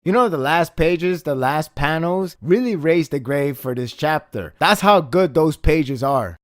You know, the last pages, the last panels really raised the grade for this chapter. That's how good those pages are.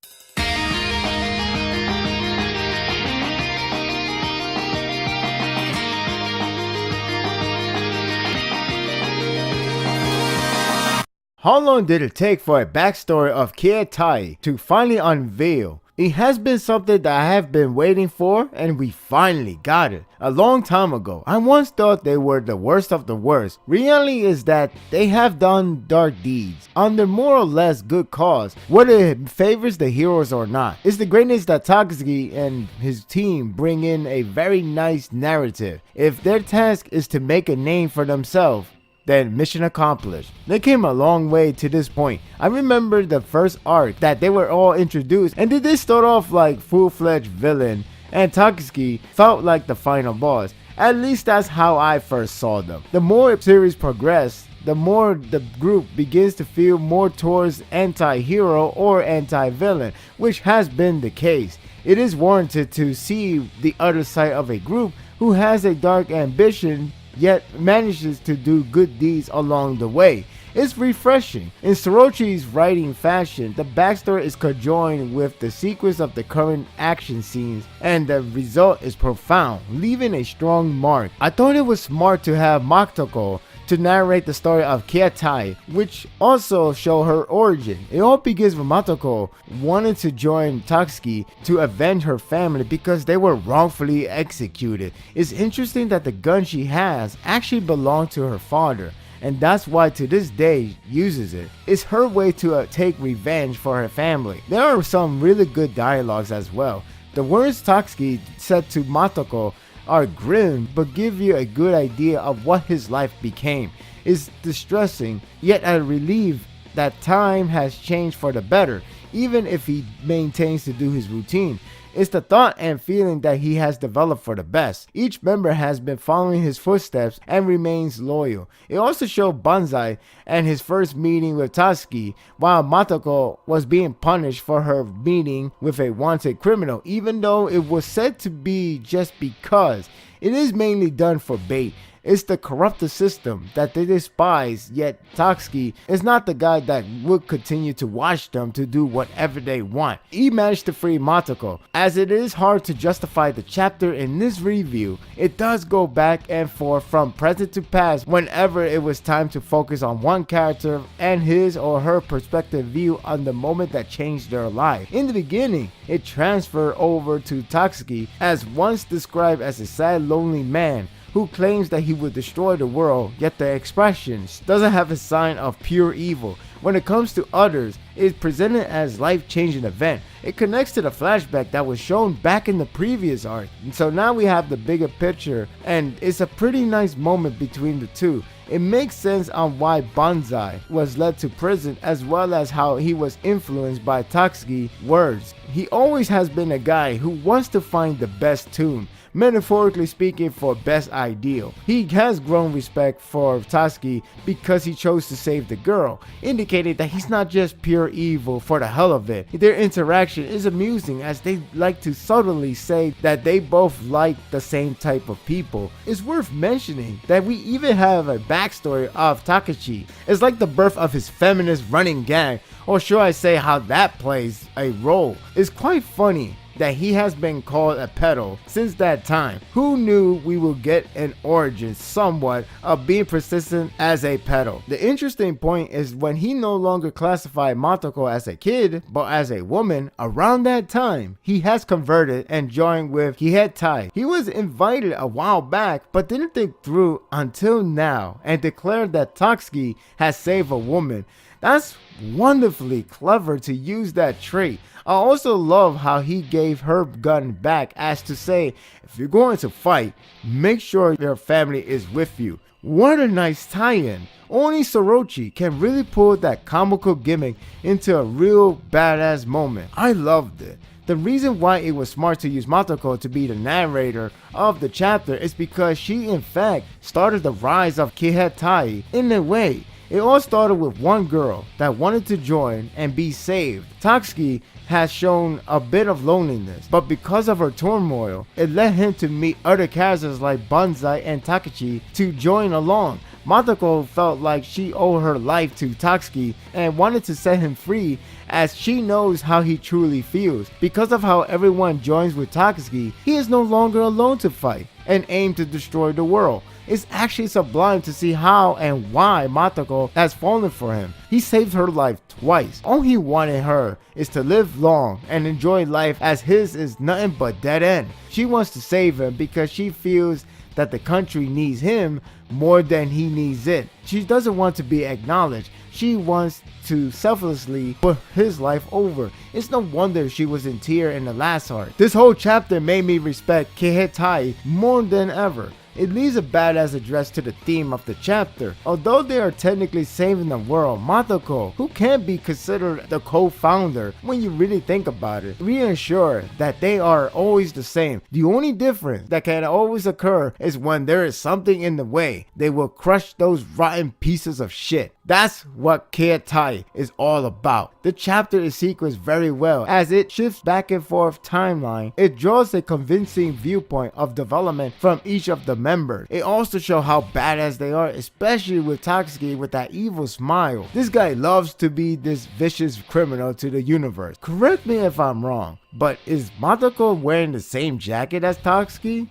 How long did it take for a backstory of Kiheitai to finally unveil? It has been something that I have been waiting for, and we finally got it. A long time ago, I once thought they were the worst of the worst. Reality is that they have done dark deeds under more or less good cause, whether it favors the heroes or not. It's the greatness that Tatsuki and his team bring in a very nice narrative. If their task is to make a name for themselves, then mission accomplished. They came a long way to this point. I remember the first arc that they were all introduced, and did they start off like full-fledged villain, and Tatsuki felt like the final boss. At least that's how I first saw them. The more the series progressed, the more the group begins to feel more towards anti-hero or anti-villain, which has been the case. It is warranted to see the other side of a group who has a dark ambition yet manages to do good deeds along the way. It's refreshing. In Sorochi's writing fashion, the backstory is conjoined with the sequence of the current action scenes, and the result is profound, leaving a strong mark. I thought it was smart to have Matoko to narrate the story of Kiheitai, which also show her origin. It all begins with Matoko wanting to join Tatsuki to avenge her family because they were wrongfully executed. It's interesting that the gun she has actually belonged to her father, and that's why to this day uses it. It's her way to take revenge for her family. There are some really good dialogues as well. The words Tatsuki said to Matoko are grim but give you a good idea of what his life became. It's distressing, yet a relief that time has changed for the better, even if he maintains to do his routine. It's the thought and feeling that he has developed for the best. Each member has been following his footsteps and remains loyal. It also showed Banzai and his first meeting with Tatsuki, while Matoko was being punished for her meeting with a wanted criminal, even though it was said to be just because. It is mainly done for bait. It's the corrupted system that they despise, yet Tatsuki is not the guy that would continue to watch them to do whatever they want. He managed to free Matoko. As it is hard to justify the chapter in this review, it does go back and forth from present to past whenever it was time to focus on one character and his or her perspective view on the moment that changed their life. In the beginning, it transferred over to Tatsuki as once described as a sad, lonely man who claims that he would destroy the world, yet the expressions doesn't have a sign of pure evil. When it comes to others, it is presented as life-changing event. It connects to the flashback that was shown back in the previous arc. And so now we have the bigger picture, and it's a pretty nice moment between the two. It makes sense on why Banzai was led to prison, as well as how he was influenced by Tatsuki's words. He always has been a guy who wants to find the best tune, metaphorically speaking, for best ideal. He has grown respect for Tatsuki because he chose to save the girl, indicating that he's not just pure evil for the hell of it. Their interaction is amusing as they like to subtly say that they both like the same type of people. It's worth mentioning that we even have a backstory of Takashi. It's like the birth of his feminist running gang, or should I say how that plays a role. It's quite funny that he has been called a pedo since that time. Who knew we would get an origin somewhat of being persistent as a pedo? The interesting point is when he no longer classified Matoko as a kid but as a woman. Around that time, he has converted and joined with Kiheitai. He was invited a while back but didn't think through until now and declared that Tatsuki has saved a woman. That's wonderfully clever to use that trait. I also love how he gave her gun back, as to say, if you're going to fight, make sure your family is with you. What a nice tie-in. Only Sorochi can really pull that comical gimmick into a real badass moment. I loved it. The reason why it was smart to use Matoko to be the narrator of the chapter is because she in fact started the rise of Kiheitai in a way. It all started with one girl that wanted to join and be saved. Tatsuki has shown a bit of loneliness, but because of her turmoil, it led him to meet other characters like Banzai and Takashi to join along. Matoko felt like she owed her life to Tatsuki and wanted to set him free, as she knows how he truly feels. Because of how everyone joins with Tatsuki, he is no longer alone to fight and aim to destroy the world. It's actually sublime to see how and why Matoko has fallen for him. He saved her life twice. All he wanted her is to live long and enjoy life, as his is nothing but dead end. She wants to save him because she feels that the country needs him more than he needs it. She doesn't want to be acknowledged. She wants to selflessly put his life over. It's no wonder she was in tears in the last arc. This whole chapter made me respect Kiheitai more than ever. It leaves a badass address to the theme of the chapter. Although they are technically saving the world, Matoko, who can be considered the co-founder when you really think about it, reassure that they are always the same. The only difference that can always occur is when there is something in the way. They will crush those rotten pieces of shit. That's what Kiheitai is all about. The chapter is sequenced very well as it shifts back and forth timeline. It draws a convincing viewpoint of development from each of the members. It also shows how badass they are, especially with Tatsuki with that evil smile. This guy loves to be this vicious criminal to the universe. Correct me if I'm wrong, but is Matoko wearing the same jacket as Tatsuki?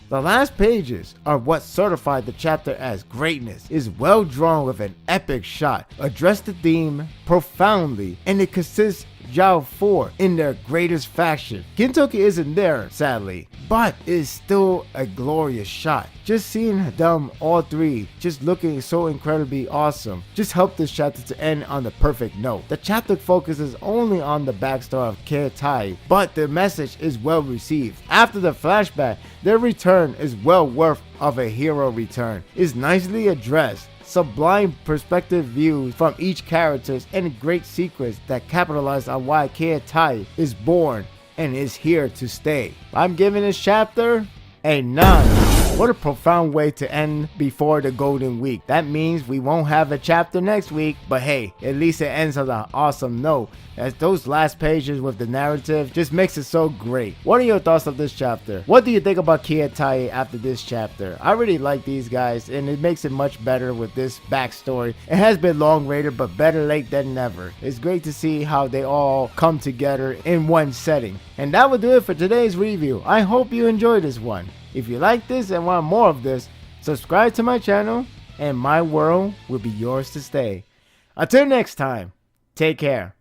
The last pages are what certified the chapter as greatness. Is well drawn with an epic shot, addressed the theme profoundly, and it consists Zhao 4 in their greatest faction. Gintoki isn't there, sadly, but is still a glorious shot. Just seeing them all three just looking so incredibly awesome just helped this chapter to end on the perfect note. The chapter focuses only on the backstory of Kiheitai, but the message is well received. After the flashback, their return is well worth of a hero return. It's nicely addressed, sublime perspective views from each character, and a great sequence that capitalized on why Kiheitai is born and is here to stay. I'm giving this chapter a 9. What a profound way to end before the Golden Week. That means we won't have a chapter next week, but hey, at least it ends on an awesome note, as those last pages with the narrative just makes it so great. What are your thoughts of this chapter? What do you think about Kiheitai after this chapter? I really like these guys, and it makes it much better with this backstory. It has been long rated, but better late than never. It's great to see how they all come together in one setting. And that will do it for today's review. I hope you enjoyed this one. If you like this and want more of this, subscribe to my channel and my world will be yours to stay. Until next time, take care.